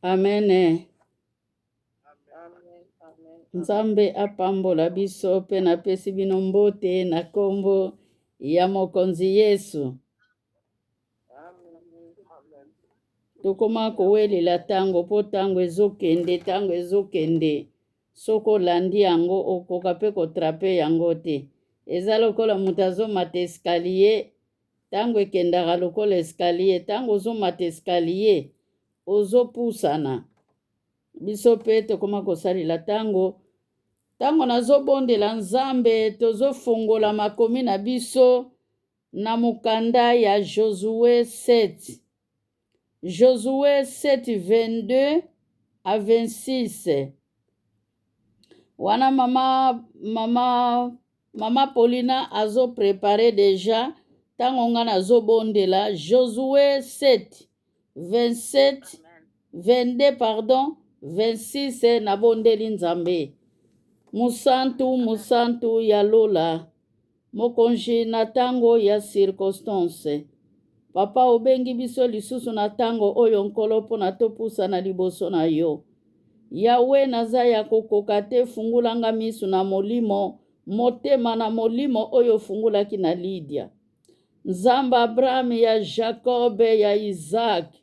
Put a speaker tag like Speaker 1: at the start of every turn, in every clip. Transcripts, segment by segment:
Speaker 1: Amen.
Speaker 2: Amen.
Speaker 1: Nzambe apambola biso pe napesi bino mbote na kombo ya mokonzi Yesu. Tokoma kowelela tango po tango ezokende soko landi yango okoka pe kotrape yango te. Eza lokola moto azomata eskalier tango ekendaka lokola eskalier tango ozomata eskalier ozopusana. Biso pe tokoma kosalela tango nazobondela Nzambe tozofongola makomi na biso na mukanda ya Josué 7. Josué 7, 22 à 26. Wana mama Paulina azo préparé déjà tango nga nazobondela Josué 7, 27, 22 pardon, 26 na bondeli Nzambe. Musantu ya Lola, mokonzi na tango ya circonstance. Papa obengi biso lisusu na tango oyo nkolo mpona topusa na liboso na yo. Yawe naza ya kokoka te, fungulanga misu na molimo, motema na molimo oyo fungulaki na Lydia. Nzamba Abraham ya Jacob ya Isaac.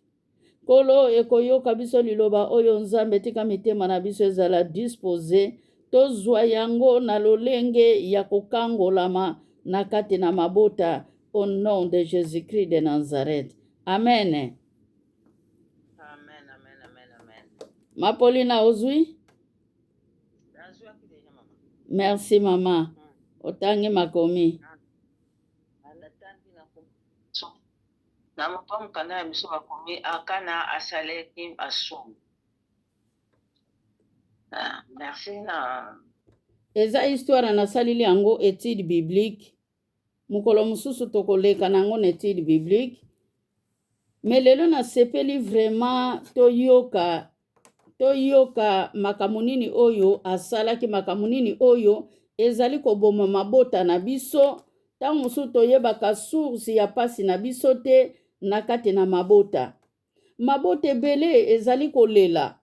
Speaker 1: Kolo ekoyoka biso liloba oyo Nzambe tika mitema na biso ezala dispose. Tozwa yango na lolenge ya kokangolama na kati na mabota au nom de Jésus-Christ de Nazareth. Amen.
Speaker 2: Amen, amen, amen, amen.
Speaker 1: Ma Paulina ozwi? Merci mama. Otangi makomi.
Speaker 2: Na mpa mukanda ya biso bakomi akana asaleki asumu. Merci na
Speaker 1: Eza histoire na salili yango étude biblique. Mukolo mususu tokoleka nango na étude biblique. Mais lelo na sepeli vraiment toyoka makamunini oyo asalaki makamunini oyo ezali koboma mabota na biso. Tango mususu toyebaka source ya pasi na biso te na kati na mabota. Mabota ebele ezali kolela.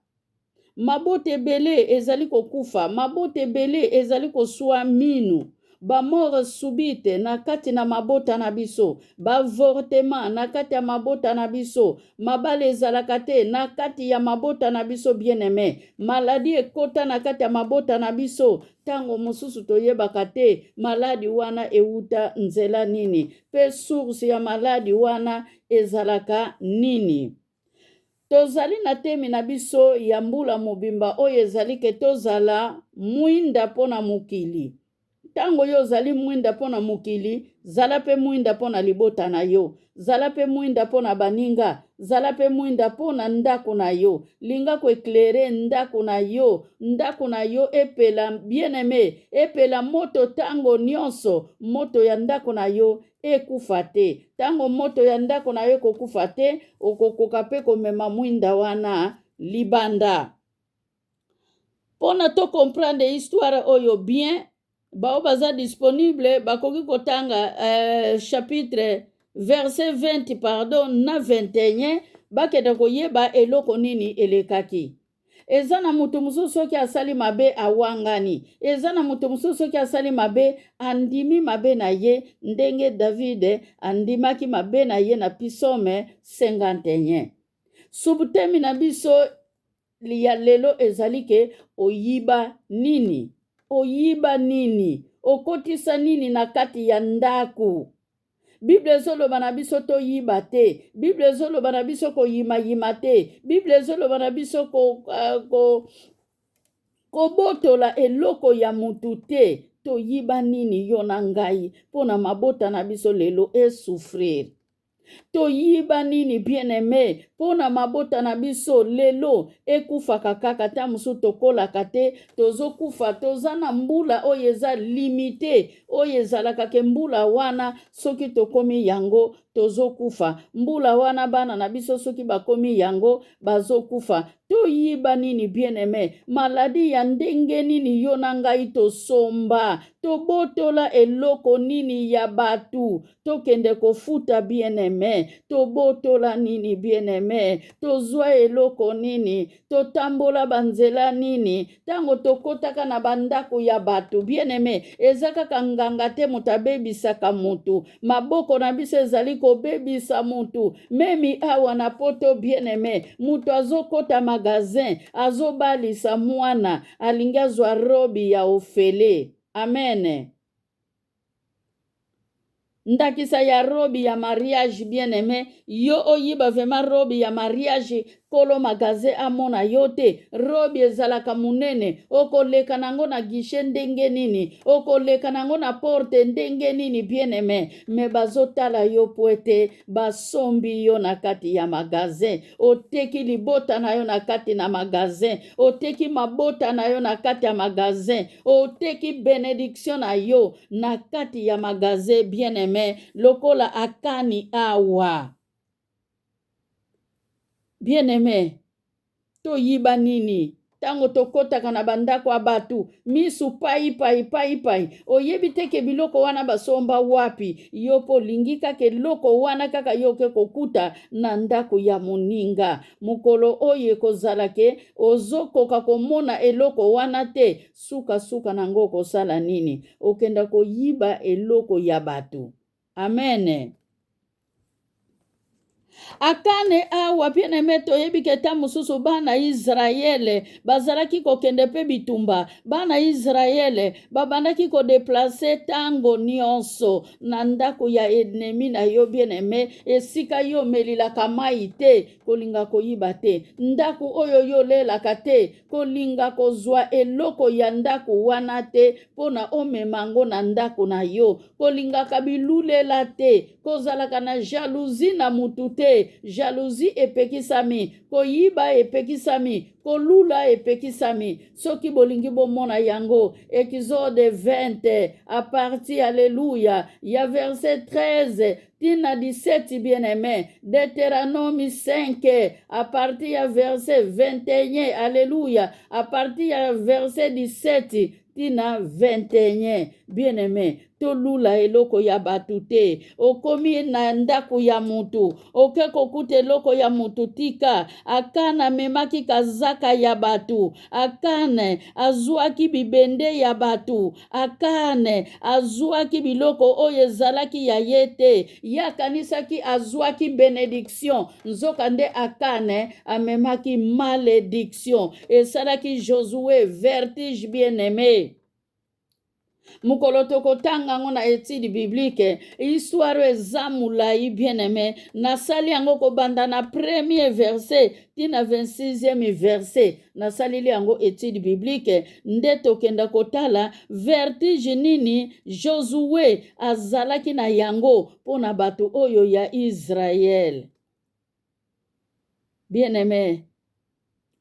Speaker 1: Mabota ebele ezali kokufa. Mabota ebele ezali koswa minu. Ba mort subite na kati na mabota na biso. Ba avortement na kati ya mabota na biso. Mabale ezalaka te na kati ya mabota na biso bien-aimé. Maladi ekota na kati ya mabota na biso. Tango mususu toyebaka te maladi wana euta nzela nini. Pe source ya maladi wana ezalaka nini. Tozali na temi na biso ya mbula mobimba oyo ezali ke tozala mwinda pona mukili. Tango yo zali mwinda pona mukili, zala pe mwinda pona libota na yo, zala pe mwinda pona baninga, zala pe mwinda pona ndako na yo, linga ko éclairer ndako na yo epela bien-aimé, epela moto tango nyonso, moto ya ndako na yo ekufa te. Tango moto ya ndako na yo kokufa te, okokoka pe komema mwinda wana libanda. Pona to comprendre histoire oyo bien, bao baza disponible bakoki kotanga chapitre verset 20 pardon na 21 bakende koyeba eloko nini elekaki. Eza na mutu mususu soki asali mabe awangani. Eza na mutu mususu soki asali mabe andimi mabe na ye ndenge David andimaki mabe na ye na Psaume 51. Subutemi na biso ya lelo ezali ke oyiba nini? Oyiba nini? Okotisa nini na kati ya ndaku? Bible ezoloba na biso toyiba te. Bible ezoloba na biso koyima te. Bible ezoloba na biso kobotola eloko ya mutu te. Toyiba nini yo na ngai pona mabota na biso lelo esouffrir. Toyiba nini bien-aimé pona mabota na biso lelo ekufaka kaka ta musu tokolaka te tozokufa tozana mbula oyo eza limité oyo ezalaka ke mbula wana soki tokomi yango tozokufa. Mbula wana bana na biso soki bakomi yango bazokufa. Toyiba nini bien-aimé, maladi ya ndenge nini yo na ngai tosomba, tobotola eloko nini ya batu, tokende kofuta bien-aimé, tobotola nini bien-aimé, tozwa eloko nini, totambola banzela nini, tango tokotaka na bandako ya batu, bien-aimé, eza kaka nganga te moto abebisaka mutu, maboko na biso ezali kobebisa mutu, memi awa na poto bien-aimé, mutu azokota magazin, azobalisa mwana, alingi azwa robi ya ofele. Amen. Ndakisa ya robi ya mariage bien-aimé, yo oyiba vema robi ya mariage, kolo magaze amona yote, robi ezalaka munene, okoleka nango na gishe ndenge nini, okoleka nango na porte ndenge nini bien-aimé, me bazotala yo poete, basombi yo na kati ya magasin, oteki libota na yo na kati na magasin, oteki mabota na yo na kati ya magasin, oteki benediction na yo na kati ya magasin bien-aimé, lokola akani awa. Bien-aimé, toyiba nini? Tango tokotaka na bandako abatu, misu pai. Oyebi teke biloko wana basomba wapi? Yopo lingika ke loko wana kaka yoke kokuta na ndako ya moninga. Mukolo oye kozalake, ozokoka komona eloko wana te. Suka nango kosala nini? Okenda koyiba eloko ya batu. Amen. Akane awa bien-aimé toyebi keta mususu bana Israele bazalaki kokende pe bitumba, bana Israele babandaki ko deplacer tango nyonso na ndako ya ennemi na yo bien-aimé, esika yo melilaka mai te kolinga koyiba te, ndako oyo yo lelaka te kolinga kozwa eloko ya ndako wana te pona omemango na ndako na yo, kolinga kabilulela te, kozalaka na jalousie na mutu te, jalousie epekisami, koyiba epekisami, kolula epekisami. Soki bolingi bomona yango, Exode 20 à partir alléluia, ya verset 13 tina 17 bien-aimé, Deutéronome 5 à partir ya verset 21 alléluia, à partir ya verset 17 tina 21 bien-aimé, tolula eloko ya batu te, okomi na ndako ya mutu, oke kokuta eloko ya mutu tika, Akana memaki kazaka ya batu, Akane azwaki bibende ya batu, Akane azwaki biloko oyo ezalaki ya yete, yakanisaki azwaki benediction, nzoka nde Akane amemaki malédiction, esalaki Josué vertige bien-aimé. Mukolo tokotanga ngo na étude biblique, histoire eza mulai bien-aimé, nasali yango kobanda na premier verset tina 26e verset, nasalili yango étude biblique, nde tokenda kotala vertige nini Josué azalaki na yango pona bato oyo ya Israël. Bien-aimé,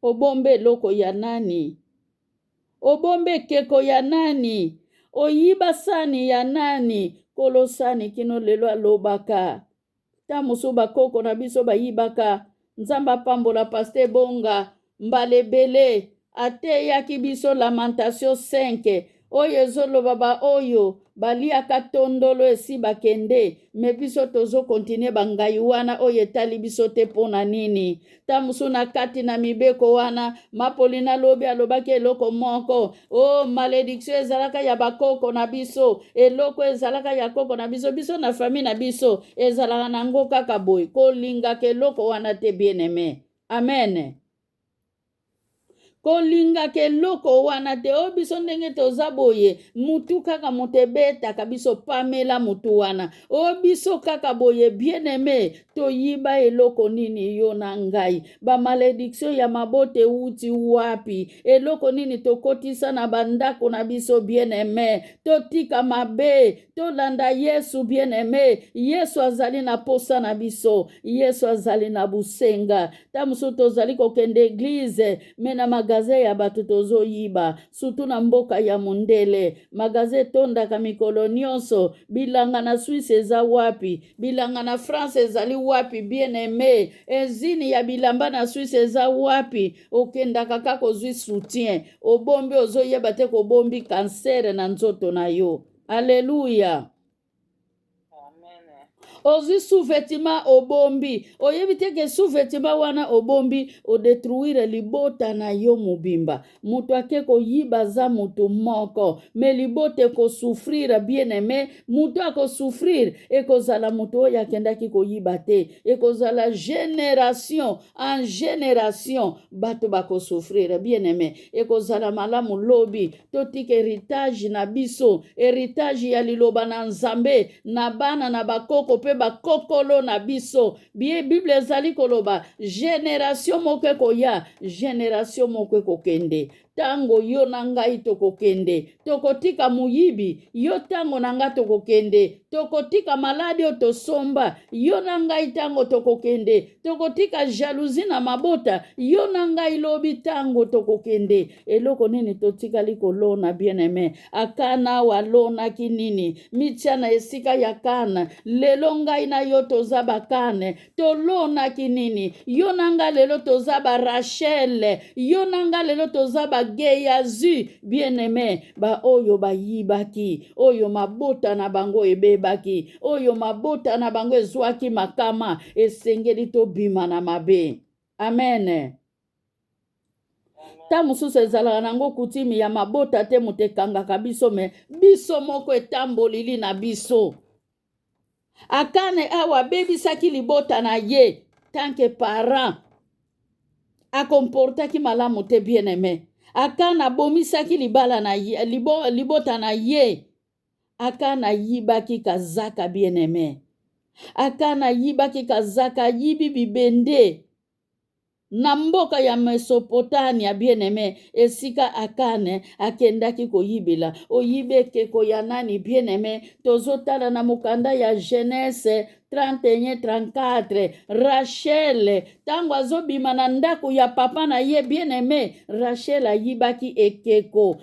Speaker 1: obombe loko ya nani? Obombe keko ya nani? Oyiba sani ya nani? Kolosani kino lelo alobaka. Tamusu bakoko na biso bayibaka. Nzamba pambola paste bonga. Mbalebele. Ate yaki biso lamentation 5. Oyo ezoloba ba oyo. Baliaka tondolo esi bakende. Me biso tozo kontine bangai wana oyo etali biso te pona nini. Tamusu na kati na mibeko wana. Mapolina lobi alobaki eloko moko. Oh, malédiction ezalaka ya bakoko na biso. Eloko ezalaka ya koko na biso. Biso na famille na biso. Ezalaka nango kaka boy. Kolinga ke eloko wana te bien-aimé. Amen. Kolinga ke loko wana te, o biso ndenge toza boye, mutu kaka mutebeta kabiso pamela mutu wana, o biso kaka boye bien-aimé, toyiba eloko nini yo na ngai, ba malédiction ya mabote uti wapi, eloko nini tokotisa na bandako na biso bien-aimé, totika mabe, tolanda Yesu bien-aimé, Yesu azali na posa na biso, Yesu azali na busenga, tamusu tozali kokende église, mena maga magasin ya bato tozoyiba surtout na mboka ya mondele. Magasin etondaka mikolo nyonso. Bilanga na Suisse eza wapi? Bilanga na France ezali wapi? Bien aimé, ezini ya bilamba na Suisse eza wapi? Okendaka kaka kozwi soutien. Obombi ozoyeba te kobombi kansere na nzoto na yo. Alléluia. Ozwi sous-vêtement obombi. Oyebi te ke sous-vêtement wana obombi odetruire libota na yo mobimba. Mutu ake koyiba za mutu moko. Me libota ekosouffrir bien aimé. Mutu akosouffrir ekozala mutu oyo akendaki koyiba te. Ekozala génération en génération bato bakosouffrir bien aimé. Ekozala malamu lobi. Totika héritage na biso. Héritage ya liloba na Nzambe. Na bana na bakoko pe bakokolo na biso. Bible ezali koloba génération moko koya, génération moko kokende. Tango yo na ngai tokokende, tokotika muyibi, yo tango na ngai tokokende, tokotika maladi otosomba, yo na ngai tango tokokende, tokotika jalousie na mabota, yo na ngai lobi tango tokokende. Eloko nini totikali kolona bien aimé? Akana walona kinini, mitia na esika ya kana, lelo ngai na yo tozaba kane, tolona kinini, yo na ngai lelo tozaba Rachel, yo na ngai lelo tozaba Geyazu, bien aimé, ba oyo ba yibaki, oyo mabota na bango ebebaki, oyo mabota na bango ezwaki makama, esengeli to bima na mabe. Amen. Ta mosusu ezalaka nango kutimi ya mabota te mutekangaka biso me biso moko etambolili na biso. Akane awa bebisaki libota na ye tanke parent akomportaki malamu te bien aimé. Akana bomisaki libala na ye, libota na ye. Akana yibaki kazaka bien aimé. Akana yibaki kazaka yibi bibende. Na mboka ya Mesopotamia bien aimé, esika akane akendaki koyibela. Oyibeke koya nani bien aimé, tozotala na mukanda ya Genèse 31-34. Rachel tango azobima na ndako ya papa na ye bien aimé, Rachel ayibaki ekeko.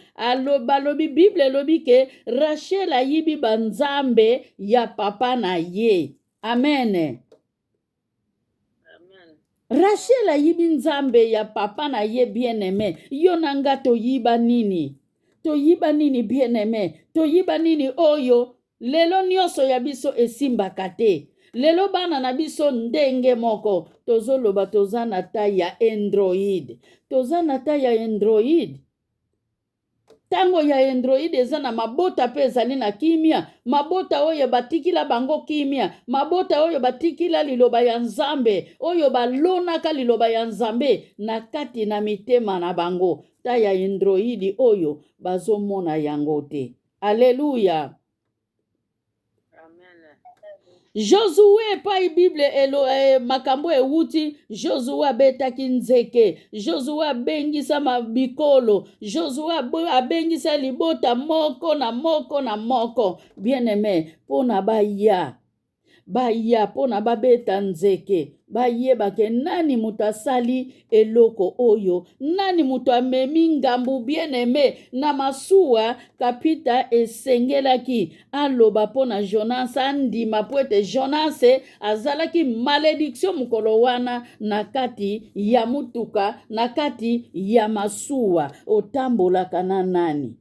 Speaker 1: Balobi Bible lobi ke Rachel ayibi banzambe ya papa na ye. Amen. Rachel ayibi nzambe ya papa na ye bien aimé. Yo nanga toyiba nini? Toyiba nini bien aimé? Toyiba nini oyo? Lelo nyonso ya biso esimbaka te. Lelo bana na biso ndenge moko. Tozoloba toza na taille ya Android. Toza na taille ya Android. Tango ya Android eza na mabota pe ezali na kimia. Mabota oyo batikila bango kimia. Mabota oyo batikila liloba ya Nzambe. Oyo balonaka liloba ya Nzambe na kati na mitema na bango. Ta ya Android oyo bazomona yango te. Alléluia. Josué pai Bible makambo ewuti. Josué abetaki nzeke. Josué abengisa mabikolo. Josué abengisa libota moko na moko na moko. Bien aimé, pona baya pona babeta nzeke. Bayebake nani mutu asali eloko oyo, nani mutu amemi ngambu bien aimé na masuwa kapita esengelaki aloba pona Jonas andima po ete Jonas azalaki malédiction mukolo wana na kati ya mutuka, na kati ya masuwa. Otambolaka na nani?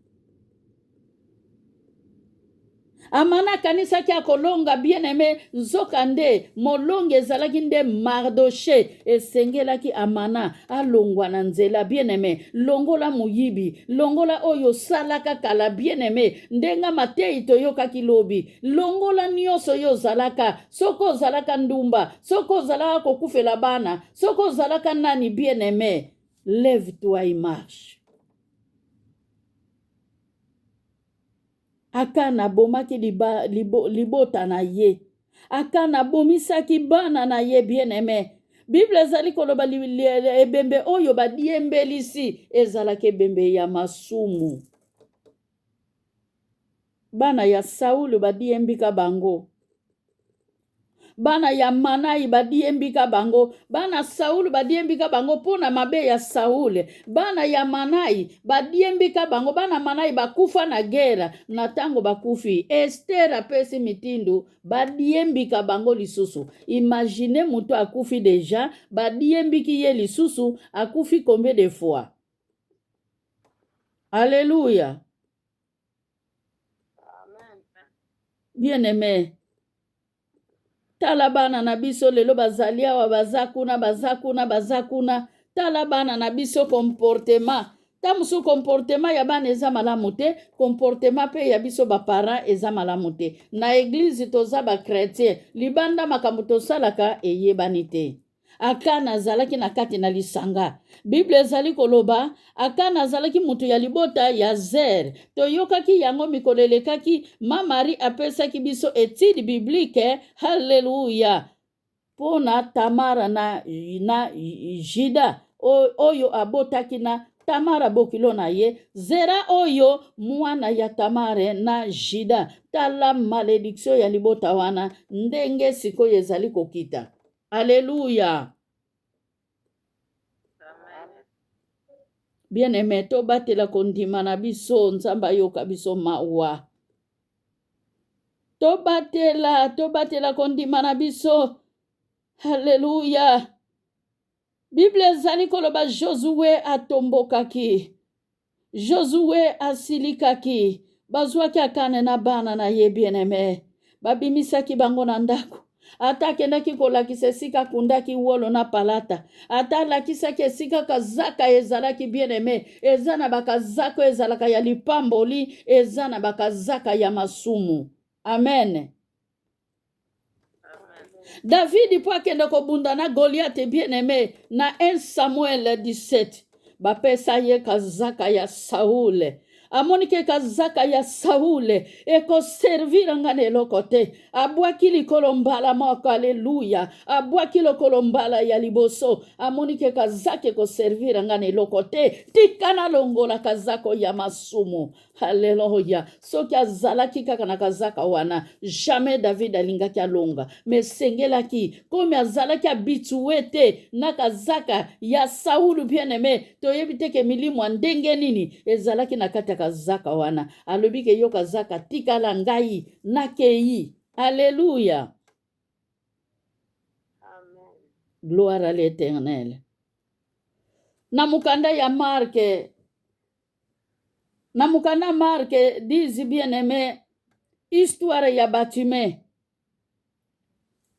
Speaker 1: Amana kanisaki akolonga bien aimé nzoka nde molonge ezalaki nde Mardoche esengelaki Amana alongwa na nzela bien aimé. Longola muyibi, longola oyo salaka kala bien aimé, ndenga matei toyokaki lobi. Longola nyonso yo zalaka, soko zalaka ndumba, soko zalaka kokufela bana, soko zalaka nani bien aimé. Lève-toi et marche. Akana bomaki libota na ye. Akana bomisaki bana na ye bien aimé. Bible ezali koloba ebembe oyo badiembelisi ezalaki ebembe ya masumu. Bana ya Saulu badiembika bango. bana ya Manai badiembika bango, bana Saul badiembika bango pona mabe ya Saul, bana ya Manai badiembika bango, bana Manai bakufa na gera na tango bakufi. Esther apesi mitindu badiembika bango lisusu. Imagine mutu akufi deja, badiembiki ye lisusu, akufi combien de fois? Alléluia. Bien-aimé, tala bana na biso lelo bazali awa baza kuna tala bana na biso comportement ta musu comportement ya bana eza malamu te, comportement pe ya biso baparent eza malamu te. Na église toza bakretien, libanda makambo tosalaka eyebani te. Akana azalaki na kati na lisanga. Bible ezali koloba Akana azalaki mutu ya libota ya Zer. Toyokaki yango mikolo elekaki, ma Marie apesaki biso étude biblique. Haleluya. Pona Tamara na Jida oyo abotaki na Tamara bokilo na ye. Zera oyo mwana ya Tamare na Jida. Tala malédiction ya libota wana ndenge sikoyo ezali kokita. Alléluia. Bien-aimé, tobatela kondima na biso, nzamba yoka biso mawa. Tobatela kondima na biso. Alléluia. Bible ezali koloba Josue atombokaki. Josue asilikaki. Bazwaki Akane na bana na ye, bien-aimé. Babimisaki bango na ndako. Ata kendaki kolakisa esika kundaki wolo na palata. Ata lakisaki esika kazaka ezalaki, bien-aimé. Eza na bakazaka ezalaka ya lipamboli. Eza na bakazaka ya masumu. Amen. David po akende kobunda na Goliath, bien-aimé, na 1 Samuel 17. Bapesa ye kazaka ya Saul. Amonike kazaka ya Saul eko servir ngane lokote. Abwaki likolo mbala moko, aleluya. Abwaki likolo mbala ya liboso. Amonike kazaka eko servir ngane lokote. Tikana longola kazako ya masumu. Haleluya. Soki azalaki kaka na kazaka wana, jamais David alingaki alonga. Mesengelaki, komi azalaki habitué na kazaka ya Saul, bien-aimé. Toyebi te ke milimu ndenge nini ezalaki na kati ya kazaka wana. Alobi ke yo kazaka tikala ngai nakei. Alléluia.
Speaker 2: Amen.
Speaker 1: Gloire à l'Éternel. Na mukanda ya Marque dizi, bien-aimé, histoire ya Batime.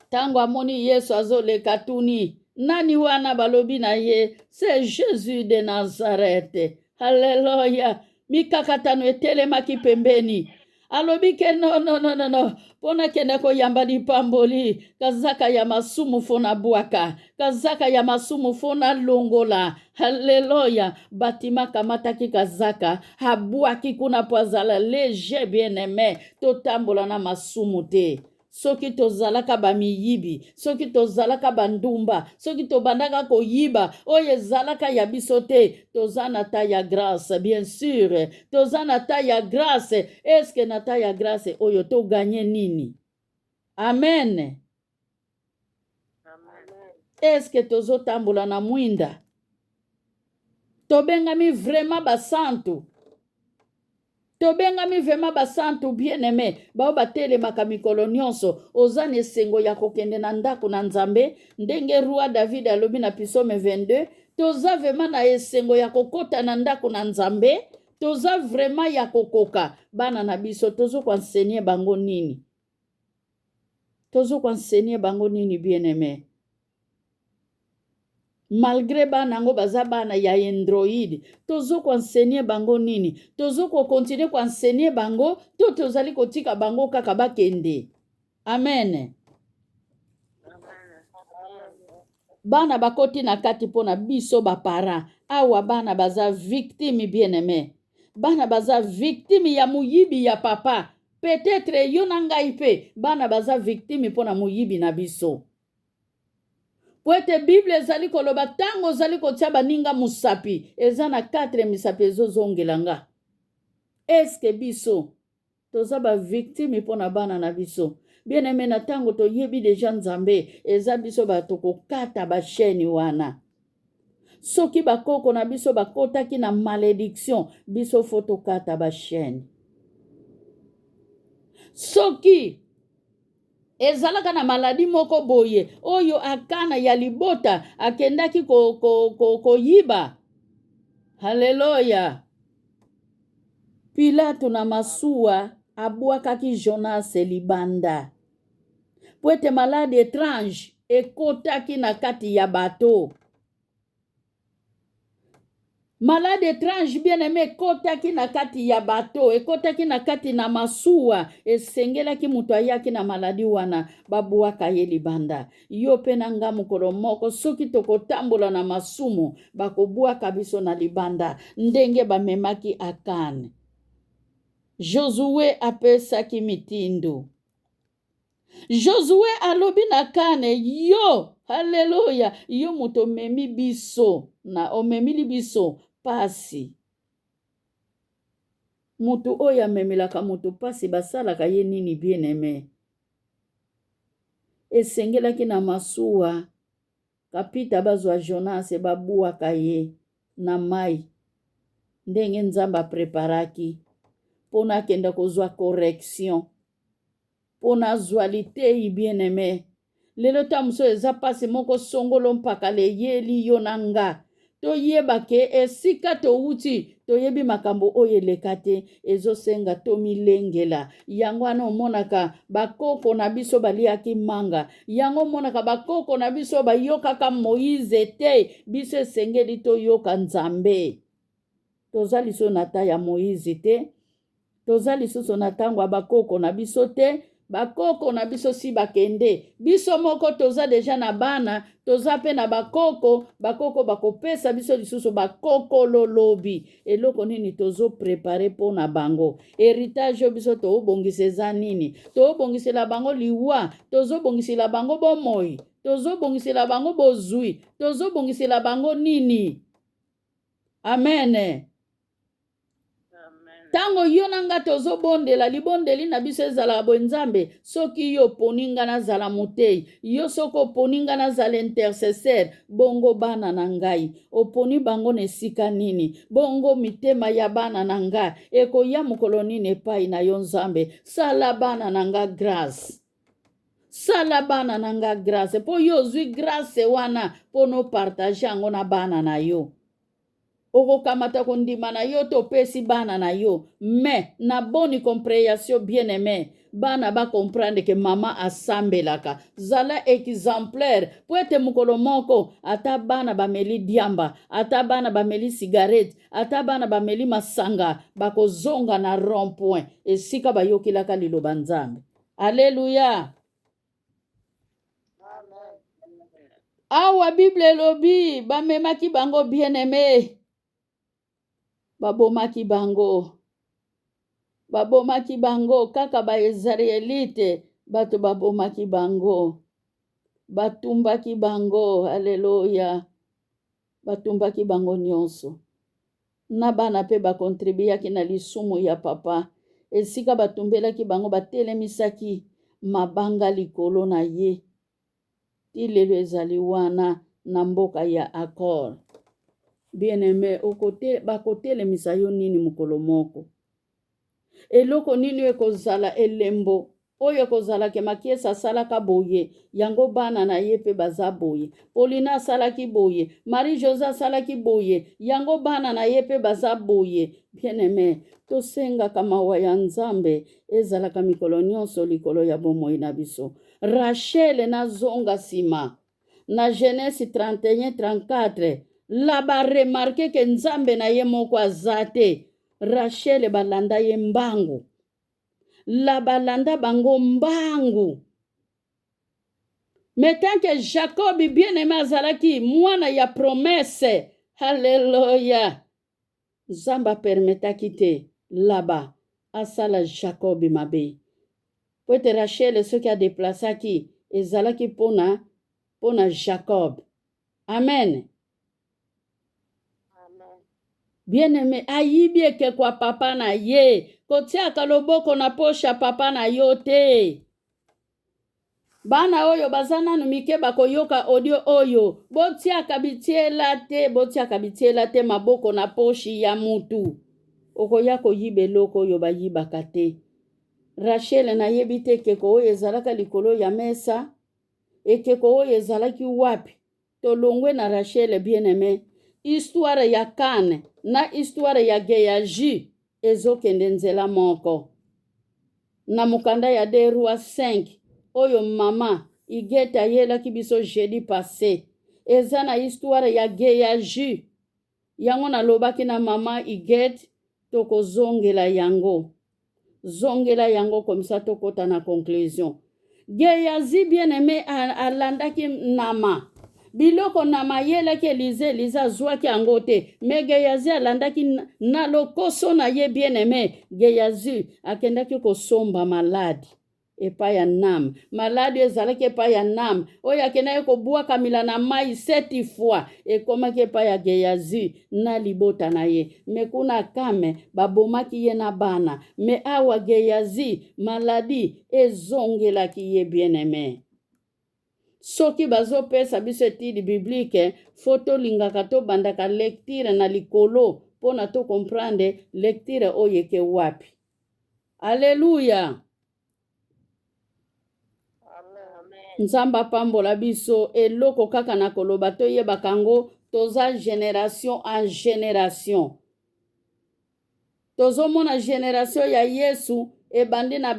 Speaker 1: Tango amoni Yesu azoleka tuni, nani wana balobi na ye? C'est Jésus de Nazareth. Alléluia. Mikakatano etelemaki pembeni. Alobi ke no. Pona kende koyamba lipamboli. Kazaka ya masumu fona bwaka. Kazaka ya masumu fona longola. Haleluya. Batima kamataki kazaka. Habwaki kuna pozala léger, bien-aimé. Totambola na masumu te. Soki tozalaka bamiyibi, soki tozalaka bandumba, soki tobandaka koyiba, oyo ezalaka ya biso te, toza na ta ya grâce, bien sûr. Toza na ta ya grâce. Eske na ta ya grâce oyo toganye nini? Amen. Eske tozotambola na mwinda? Tobengami vraiment basantu. Tobengami vraiment basantu, bien-aimé. Bao batelemaka mikolo nyonso. Oza na esengo ya kokende na ndako na Nzambe. Ndenge roi David alobi na Psaume 22. Toza vraiment na esengo ya kokota na ndako na Nzambe. Toza vraiment ya kokoka. Bana na biso tozo kwansenye bango nini? Tozo kwansenye bango nini, bien-aimé? Malgré bana ngo baza bana ya Android, tozo kwansenye bango nini? Tozo ko continue kwansenye bango, to tozali kotika bango kaka bakende. Amen. Bana bakoti na kati pona biso bapara. Awa bana baza victime, bien-aimé. Bana baza victime ya muyibi ya papa. Peut-être yo na ngai pe bana baza victime pona muyibi na biso. Poete Bible ezali koloba tango ezali kotia baninga musapi, eza na 4 misapi ezozongelanga. Eske biso toza ba victime pona bana na biso? bien aimé na tango toyebi deja nzambe eza biso bato kokata basheni wana soki bakoko na biso bakotaki na malédiction biso fo tokata basheni soki ezalaka na maladi moko boye oyo akana ya libota akendaki koyiba haleluya Pilato na masuwa abwakaki Jonas libanda po ete malade étrange ekotaki na kati ya bato malade étrange bien aimé ekotaki na kati ya bato ekotaki na kati na masuwa esengelaki moto ayaki na maladi wana babwaka ye libanda yo mpe na nga mokolo moko soki tokotambola na masumu bakobwaka biso na libanda ndenge bamemaki Akane Josue apesaki mitindo Josue alobi na Kane yo haleluya yo moto omemi biso na omemili biso pasi moto oyo amemelaka moto pasi basalaka ye nini bien aimé esengelaki na masuwa kapita bazwa Jonas babwaka ye na mai ndenge nzambe apreparaki mpona akenda kozwa correction mpona azwa litei bien aimé lelo ta moso eza pasi moko songolo mpaka leyeli yo na nga toyeba ke esika towuti toyebi makambo oyo eleka te ezosenga tomilengela yango wana omonaka bakoko na biso baliaki manga yango omonaka bakoko na biso bayokaka Moïse te biso esengeli toyoka nzambe toza lisusu na ta ya Moïse te toza lisusu na ntango ya bakoko na biso te bakoko na biso si bakende biso moko toza deja na bana toza pe na bakoko bakopesa biso lisusu bakoko lolobi eloko nini tozo prepare po na bango héritage biso tobongisa eza nini tobongisela bango liwa tozobongisela bango bomoi tozobongisela bango bozwi tozobongisela bango nini amen tango yo na nga tozobondela libondeli na biso ezalaka boye nzambe soki yo oponi nga nazala motei yo soki oponi nga nazala intercesseur bongo bana na ngai oponi bango na esika nini bongo mitema ya bana na ngai ekoya mokolo nini epai na yo nzambe sala bana na nga grâce sala bana na nga grâce mpo yo ozwi grâce wana mpo nopartage yango na bana na yo okokamata kondima na yo topesi bana na yo mais na boni compréhension bien aimé bana bakomprendre ke mama asambelaka zala exemplaire po ete mokolo moko ata bana bameli diamba ata bana bameli cigarette ata bana bameli masanga bakozonga na rond point esika bayokelaka liloba nzambe alleluya awa bible elobi bamemaki bango bien aimé babomaki bango kaka baisraelite bato babomaki bango batumbaki bango alleluya batumbaki bango nyonso na bana mpe bakontribuyaki na lisumu ya papa esika batumbelaki bango batelemisaki mabanga likolo na ye ti lelo ezali wana na mboka ya Accord bien-aimé bakotelemisa yo nini mokolo moko eloko nini ekozala elembo oyo ekozalaka makiesa asalaka boye yango bana na ye mpe baza boye Paulina asalaki boye Marie José asalaki boye yango bana na ye mpe baza boye bien-aimé tosengaka mawa ya nzambe ezalaka mikolo nyonso likolo ya bomoi na biso Rachel nazonga nsima na Genèse 31-34 la baremarke ke nzambe na ye moko aza te Rachel balanda ye mbangu la balanda bango mbangu metanke Jacob bien-aimé azalaki mwana ya promese halleluya nzambe apermetaki te laba asala Jacob mabe po ete Rachel soki adeplasaki ezalaki mpona Jacob amen bien-aimé ayibi ekeko ya papa na ye kotiaka loboko na posha papa na yo te bana oyo bazana numike bakoyoka audio oyo botiaka bitiela te maboko na poshi ya mutu okoya koyiba eloko oyo bayibaka te. Rachel nayebi te ekeko oyo ezalaka likolo ya mesa, ekeko oyo ezalaki wapi. Tolongwe na Rachel bien-aimé. Histoire ya Kane na histoire ya Geyazi ezokende nzela moko. Na mukanda ya 2 Rois 5 oyo mama Igete ayelaki biso jeudi passé. Eza na histoire ya Geyazi. Yango nalobaki na mama Igete tokozongela yango. Zongela yango comme ça tokota na conclusion. Geyazi bien-aimé alandaki nama. Biloko nama yelaki Elize azwaki yango te. Me Geyazi alandaki na lokoso na ye bien-aimé. Geyazi akendaki kosomba maladi. Epai ya Nam. Maladi ezalaki epai ya Nam. Oyo akendaki kobwaka mila na mai 7 fois. Ekomaki epai ya Geyazi na libota na ye. Me kuna Kame babomaki ye na bana. Me awa Geyazi maladi ezongelaki ye bien-aimé. Soki bazopesa biso etidi biblique foto lingaka to bandaka lecture na likolo pona to comprendre lecture oyo ke wapi. Alléluia. Nzamba pambola biso eloko kaka na koloba to yebaka ngo toza génération en génération. Tozomona génération ya Yesu ebandi na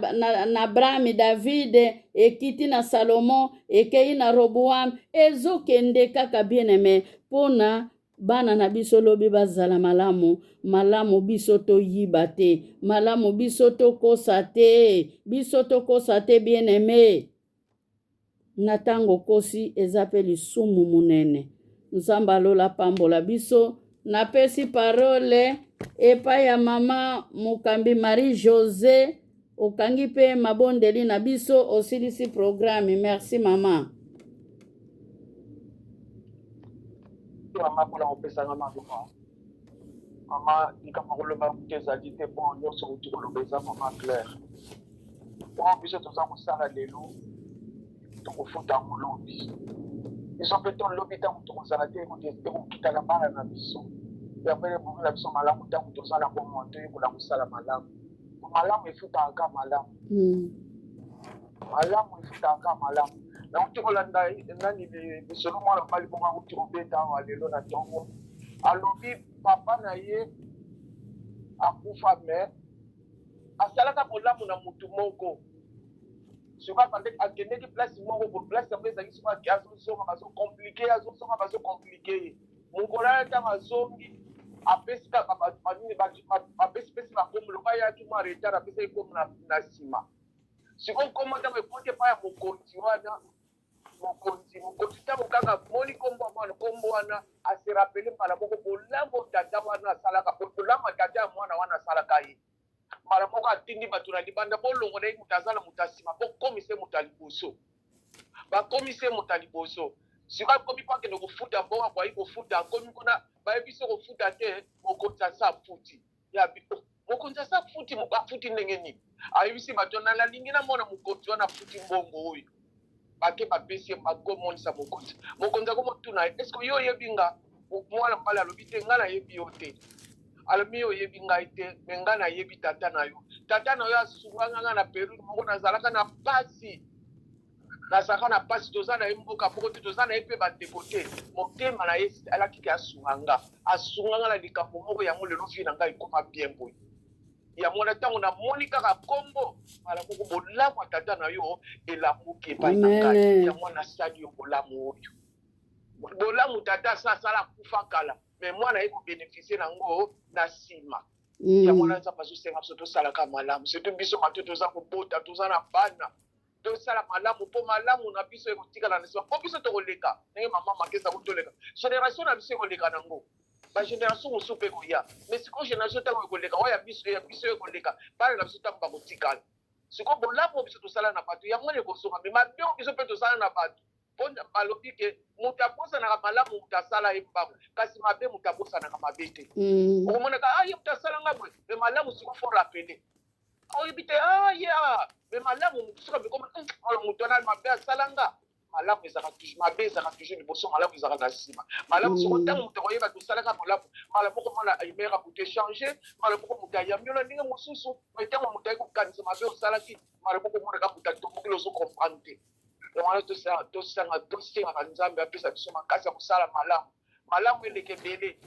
Speaker 1: Abraham, David, ekiti na Salomon, ekei na Roboam, ezokende kaka bien-aimé pona bana na biso lobi bazala malamu, malamu biso to yiba te, malamu biso to kosa te bien-aimé. Na tango kosi ezape lisumu munene. Nzamba lola pambola biso, napesi parole epai ya mama Mukambi Marie José, okangi pe mabondeli na biso osilisi programme. Merci mama.
Speaker 3: Mama pour la repesanga mama. Mama nikamoloba kutezali te bon nyonso utukolobeza mama Claire. Pour biso toza kosala lelo tokofuta molobi. Biso mpe tolobi ntango tokozala te ekokitala bana na biso. Yapele bomi na biso malamu ntango tozala bomo toyekola kosala malamu. Malamu efutaka malamu. Malamu efutaka malamu. Na utukolanda nani bisolo mwana mali bonga utubeta wa lelo na tongo. Alobi papa na ye akufa me asalaka bolamu na mutu moko. Souvent quand akendeki place moko pour place ya pesa kiso ba azosonga baso compliqué mukola ta mazongi apesika badini apesipesi bakomo loba yaki mwa retard apesa ikomo na nsima sikoyo komo ntango epote pa ya mokonzi wana mokonzi ntango kaka moni kombo wana aserapele mbala moko bolamu tata wana asalaka bolamu tata ya mwana wana asalaka ye mbala moko atindi bato na libanda bolongo na ye mutu azala mutu asima bokomise mutu aliboso bakomise mutu aliboso sikoyo akomi pakende kofuta mbongo akwayi kofuta akomi kuna bayebi so kofuta te mokonzi asa afuti mokonzi asa afuti afuti ndenge nini ayebisi bato nalingi namona mokonzi wana afuti mbongo oyo bake bapesi ye bakomonisa mokonzi akomotuna eske yo oyebi nga mwana mbala alobi te nga nayebi yo te alobi yo oyebi ngai te me nga nayebi tata na yo asunganga nga na periode moko nazalaka na pasi toza na ye mboka moko te toza na ye mpe bandeko te motema na ye alakiki asunganga na likambo moko yango lelo vi na ngai ekoma bien boye yango na ntango namoni kaka kombo mala moko bolamu ya tata na yo elamuki epai na ngai yango nasali yo bolamu oyo bolamu tata asala akufa kala me mwana ye kobeneficie nango na nsima yango na nzambe azosenga biso tosalaka malamu surtout biso mato toza kobota toza na bana tosala malamu mpo malamu na biso ekotikala na nsima mpo biso tokoleka ndenge mama makesa kotoleka génération na biso ekoleka nango bagénération mosusu mpe koya mais sikoyo génération ntango ekoleka oyo ya biso ekoleka bana na biso ntango bakotikala sikoyo bolamu biso tosala na bato yango wana ekosonga me mabe biso mpe tosala na bato mpo balobi ke moto abosanaka malamu moto asala ye mbango kasi mabe moto abosanaka mabe te okomonaka ye moto asalanga boye me malamu siko fo rapele oyebi te ya me malamu soka bikoma moto wana mabe asalanga malamu ezalaka toujours mabe ezalaka toujours liboso malamu ezalaka na nsima malamu soko ntango moto akoyeba tosalaka malamu moko mwana ayimera moto echange malamu moko moto ayambi ona ndenge mosusu ntango moto ayi kokanisa mabe osalaki malamu moko monaka moto atomokeli ozokomprendre te wana tosengaka nzambe apesa biso makasi ya kosala malamu eleka ebele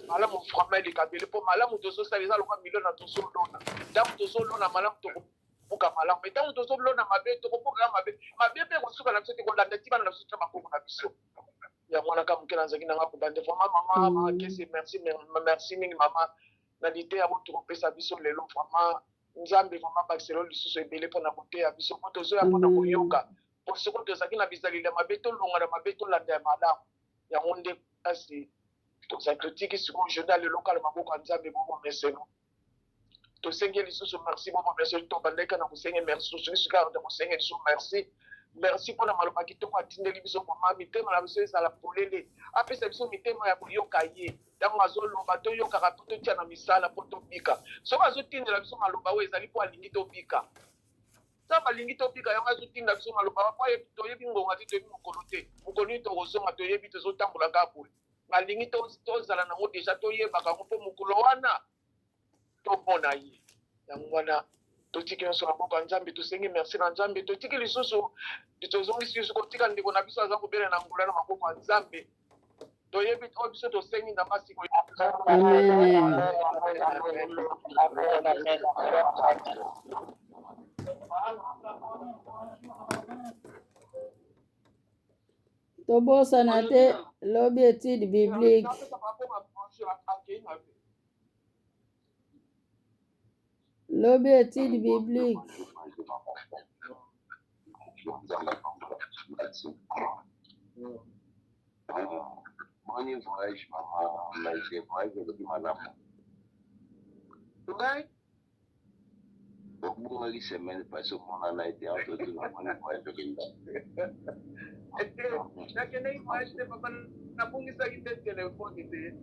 Speaker 3: malamu vraiment eleka ebele mpo malamu tozosala eza lokwa milio na tozolona ntango tozolona malamu tokobuka malamu ntango tozolona mabe tokobuka mabe mpe kosuka na biso te kolanda ti bana na biso ta makoko na biso ya mwanaka moke nazalaki nanga kobande vraiment mama kese merci mingi mama na lite ya botokopesa biso lelo vraiment nzambe vraiment bakiselo lisusu ebele mpona koteya biso mpo tozoya mpona koyoka mpo soko tozalaki na bizaleli ya mabe tolonga na mabe tolanda ya malamu yango nde kasi tozakritiki sikoyo journal elokala maboko ya nzambe bomomeseno tosengi lisusu merci bomomeseno tobandaki na kosenge merci sosuki kosenge lisusu merci mpona maloba kitoko atindeli biso mama mitema na biso ezala polele apesa biso mitema ya koyoka ye ntango azoloba toyokaka mpo totia na misala mpo tobika soki azotindela biso maloba oyo ezali mpo alingi tobika ntango alingi tobika yango azotinda biso maloba po toyebi ngonga te toyebi mokolo te mokolo nini tokozonga toyebi tozotambola kaka boye alingi tozala nango deja toyebaka ngo mpo mokolo wana tomona ye yango wana totiki nyonso na maboko ya nzambe tosengi merci na nzambe totiki lisusu tozongisi lisusu kotika ndeko na biso aza kobela na ngula na maboko ya nzambe toyebi oyo biso tosengi na masiko
Speaker 1: tobosana te lobi étude biblique lobi étude biblique
Speaker 4: Money voyage, maman, mais j'ai voyage avec madame.
Speaker 3: ngai
Speaker 4: Au bout de la semaine, parce qu'on en a été entre tout le monde voyage avec
Speaker 3: nakende voyage te papa nabongisaki te telefone te